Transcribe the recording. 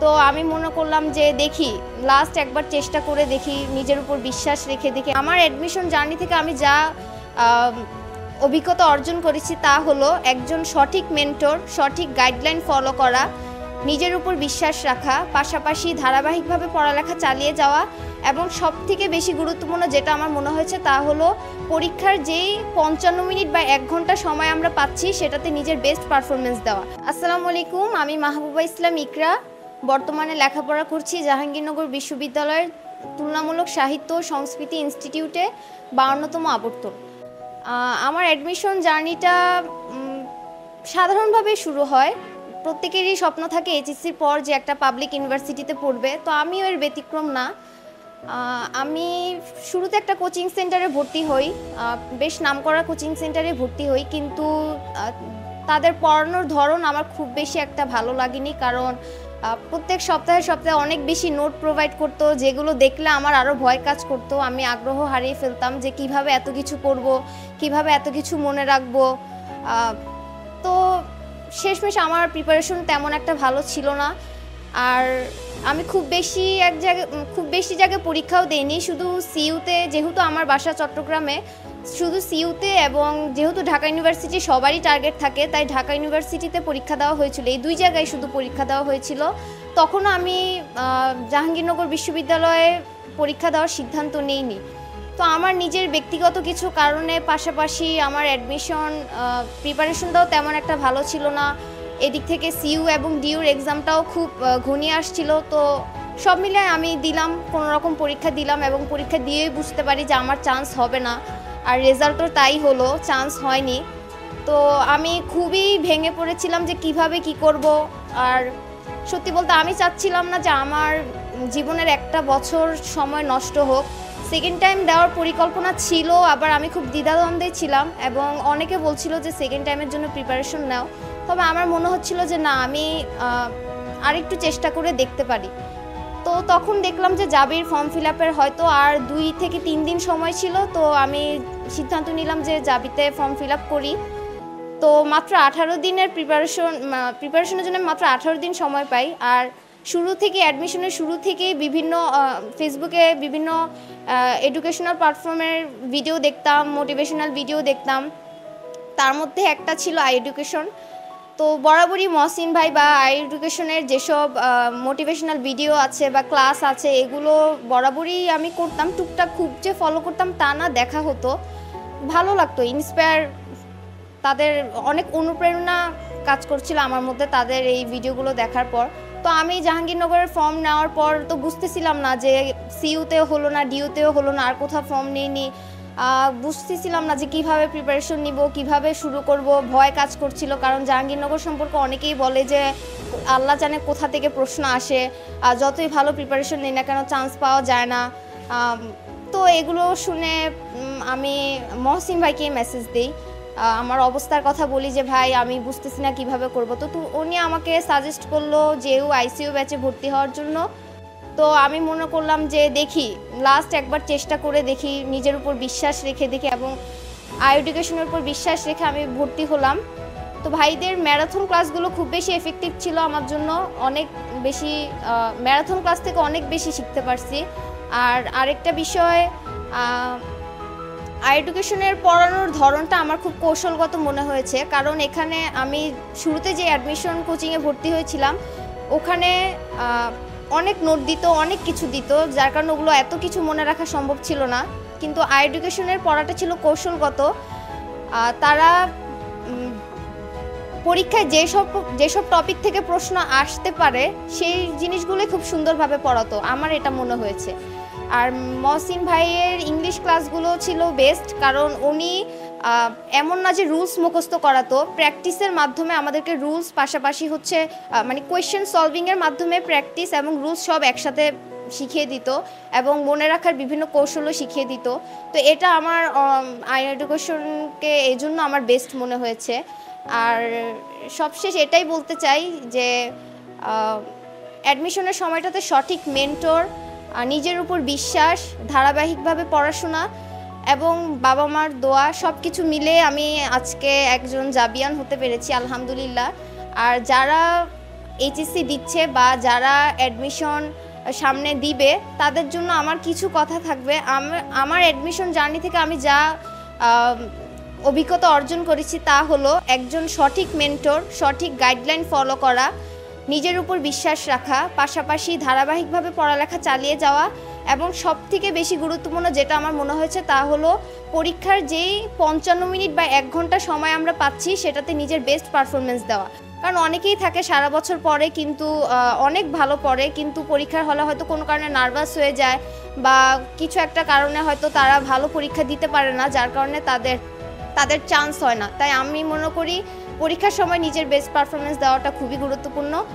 তো আমি মনে করলাম যে দেখি লাস্ট একবার চেষ্টা করে দেখি, নিজের উপর বিশ্বাস রেখে দেখি। আমার অ্যাডমিশন জার্নি থেকে আমি যা অভিজ্ঞতা অর্জন করেছি তা হলো একজন সঠিক মেন্টর, সঠিক গাইডলাইন ফলো করা, নিজের উপর বিশ্বাস রাখা, পাশাপাশি ধারাবাহিকভাবে পড়ালেখা চালিয়ে যাওয়া, এবং সবথেকে বেশি গুরুত্বপূর্ণ যেটা আমার মনে হয়েছে তা হলো পরীক্ষার যেই 55 মিনিট বা 1 ঘন্টা সময় আমরা পাচ্ছি সেটাতে নিজের বেস্ট পারফরমেন্স দেওয়া। আসসালামু আলাইকুম, আমি মাহবুবা ইসলাম ইকরা। বর্তমানে লেখাপড়া করছি জাহাঙ্গীরনগর বিশ্ববিদ্যালয়ের তুলনামূলক সাহিত্য ও সংস্কৃতি ইনস্টিটিউটে 52তম আবর্তন। আমার অ্যাডমিশন জার্নিটা সাধারণভাবে শুরু হয়। প্রত্যেকেরই স্বপ্ন থাকে এইচএসসির পর যে একটা পাবলিক ইউনিভার্সিটিতে পড়বে, তো আমিও এর ব্যতিক্রম না। আমি শুরুতে একটা কোচিং সেন্টারে ভর্তি হই, বেশ নামকরা কোচিং সেন্টারে ভর্তি হই, কিন্তু তাদের পড়ানোর ধরন আমার খুব বেশি একটা ভালো লাগেনি। কারণ প্রত্যেক সপ্তাহে অনেক বেশি নোট প্রোভাইড করতো, যেগুলো দেখলে আমার আরও ভয় কাজ করতো। আমি আগ্রহ হারিয়ে ফেলতাম যে কিভাবে এত কিছু করব, কিভাবে এত কিছু মনে রাখবো। তো শেষমেশ আমার প্রিপারেশন তেমন একটা ভালো ছিল না। আর আমি খুব বেশি জায়গায় পরীক্ষাও দেইনি, শুধু সিইউতে, যেহেতু আমার বাসা চট্টগ্রামে, শুধু সিইউতে, এবং যেহেতু ঢাকা ইউনিভার্সিটি সবারই টার্গেট থাকে, তাই ঢাকা ইউনিভার্সিটিতে পরীক্ষা দেওয়া হয়েছিল। এই 2 জায়গায় শুধু পরীক্ষা দেওয়া হয়েছিল। তখনও আমি জাহাঙ্গীরনগর বিশ্ববিদ্যালয়ে পরীক্ষা দেওয়ার সিদ্ধান্ত নিইনি। তো আমার নিজের ব্যক্তিগত কিছু কারণে, পাশাপাশি আমার অ্যাডমিশন প্রিপারেশনটাও তেমন একটা ভালো ছিল না। এদিক থেকে সিইউ এবং ডিইউর এক্সামটাও খুব ঘনিয়ে আসছিল। তো সব মিলে আমি দিলাম, কোনো রকম পরীক্ষা দিলাম, এবং পরীক্ষা দিয়েই বুঝতে পারি যে আমার চান্স হবে না। আর রেজাল্টও তাই হলো, চান্স হয়নি। তো আমি খুবই ভেঙে পড়েছিলাম যে কিভাবে কি করব। আর সত্যি বলতে আমি চাচ্ছিলাম না যে আমার জীবনের একটা বছর সময় নষ্ট হোক। সেকেন্ড টাইম দেওয়ার পরিকল্পনা ছিল, আবার আমি খুব দ্বিধাদ্বন্দ্বে ছিলাম, এবং অনেকে বলছিল যে সেকেন্ড টাইমের জন্য প্রিপারেশন নাও। তবে আমার মনে হচ্ছিল যে না, আমি আরেকটু চেষ্টা করে দেখতে পারি। তো তখন দেখলাম যে জাবির ফর্ম ফিল আপের হয়তো আর 2 থেকে 3 দিন সময় ছিল। তো আমি সিদ্ধান্ত নিলাম যে জাবিতে ফর্ম ফিল আপ করি। তো মাত্র 18 দিনের প্রিপারেশনের জন্য মাত্র 18 দিন সময় পাই। আর অ্যাডমিশনের শুরু থেকেই বিভিন্ন ফেসবুকে বিভিন্ন এডুকেশনাল প্ল্যাটফর্মের ভিডিও দেখতাম, মোটিভেশনাল ভিডিও দেখতাম। তার মধ্যে একটা ছিল আই এডুকেশন। তো বরাবরই মহসিন ভাই বা আই এডুকেশনের যেসব মোটিভেশনাল ভিডিও আছে বা ক্লাস আছে, এগুলো বরাবরই আমি করতাম। টুকটাক খুব যে ফলো করতাম তা না, দেখা হতো, ভালো লাগতো, ইন্সপায়ার, তাদের অনেক অনুপ্রেরণা কাজ করছিল আমার মধ্যে তাদের এই ভিডিওগুলো দেখার পর। তো আমি জাহাঙ্গীরনগরের ফর্ম নেওয়ার পর তো বুঝতেছিলাম না যে সিইউতেও হলো না, ডিইউতেও হলো না, আর কোথাও ফর্ম নিইনি, বুঝতেছিলাম না যে কিভাবে প্রিপারেশন নিব, কিভাবে শুরু করব, ভয় কাজ করছিল। কারণ জাহাঙ্গীরনগর সম্পর্কে অনেকেই বলে যে আল্লাহ জানে কোথা থেকে প্রশ্ন আসে, যতই ভালো প্রিপারেশন নিই না কেন চান্স পাওয়া যায় না। তো এগুলো শুনে আমি মহসিন ভাইকে মেসেজ দিই, আমার অবস্থার কথা বলি যে ভাই আমি বুঝতেছি না কিভাবে করব। তো উনি আমাকে সাজেস্ট করলো যে আইসিইউ ব্যাচে ভর্তি হওয়ার জন্য। তো আমি মনে করলাম যে দেখি লাস্ট একবার চেষ্টা করে দেখি, নিজের উপর বিশ্বাস রেখে দেখি, এবং আই এডুকেশনের উপর বিশ্বাস রেখে আমি ভর্তি হলাম। তো ভাইদের ম্যারাথন ক্লাসগুলো খুব বেশি এফেক্টিভ ছিল আমার জন্য, অনেক বেশি ম্যারাথন ক্লাস থেকে অনেক বেশি শিখতে পারছি। আর আরেকটা বিষয়, আই এডুকেশনের পড়ানোর ধরনটা আমার খুব কৌশলগত মনে হয়েছে। কারণ এখানে আমি শুরুতে যে অ্যাডমিশন কোচিংয়ে ভর্তি হয়েছিলাম, ওখানে অনেক নোট দিত, অনেক কিছু দিত, যার কারণে ওগুলো এত কিছু মনে রাখা সম্ভব ছিল না। কিন্তু আই এডুকেশনের পড়াটা ছিল কৌশলগত। তারা পরীক্ষায় যেসব টপিক থেকে প্রশ্ন আসতে পারে সেই জিনিসগুলোই খুব সুন্দরভাবে পড়াতো, আমার এটা মনে হয়েছে। আর মহসিন ভাইয়ের ইংলিশ ক্লাসগুলো ছিল বেস্ট, কারণ উনি এমন না যে রুলস মুখস্থ করাতো, প্র্যাকটিসের মাধ্যমে আমাদেরকে রুলস পাশাপাশি হচ্ছে মানে কোয়েশ্চেন সলভিংয়ের মাধ্যমে প্র্যাকটিস এবং রুলস সব একসাথে শিখিয়ে দিত, এবং মনে রাখার বিভিন্ন কৌশলও শিখিয়ে দিত। তো এটা আমার আই এডুকেশনকে এই জন্য আমার বেস্ট মনে হয়েছে। আর সবশেষ এটাই বলতে চাই যে অ্যাডমিশনের সময়টাতে সঠিক মেন্টর, নিজের উপর বিশ্বাস, ধারাবাহিকভাবে পড়াশোনা এবং বাবা মার দোয়া সব কিছু মিলে আমি আজকে একজন জাবিয়ান হতে পেরেছি, আলহামদুলিল্লাহ। আর যারা এইচএসসি দিচ্ছে বা যারা অ্যাডমিশন সামনে দিবে তাদের জন্য আমার কিছু কথা থাকবে। আমার অ্যাডমিশন জার্নি থেকে আমি যা অভিজ্ঞতা অর্জন করেছি তা হলো একজন সঠিক মেন্টর, সঠিক গাইডলাইন ফলো করা, নিজের উপর বিশ্বাস রাখা, পাশাপাশি ধারাবাহিকভাবে পড়ালেখা চালিয়ে যাওয়া এবং সবথেকে বেশি গুরুত্বপূর্ণ যেটা আমার মনে হয়েছে তা হলো পরীক্ষার যেই 55 মিনিট বা 1 ঘন্টা সময় আমরা পাচ্ছি সেটাতে নিজের বেস্ট পারফরমেন্স দেওয়া। কারণ অনেকেই থাকে সারা বছর পরে কিন্তু অনেক ভালো পড়ে, কিন্তু পরীক্ষার হলে হয়তো কোনো কারণে নার্ভাস হয়ে যায় বা কিছু একটা কারণে হয়তো তারা ভালো পরীক্ষা দিতে পারে না, যার কারণে তাদের চান্স হয় না। তাই আমি মনে করি পরীক্ষার সময় নিজের বেস্ট পারফরমেন্স দেওয়াটা খুবই গুরুত্বপূর্ণ।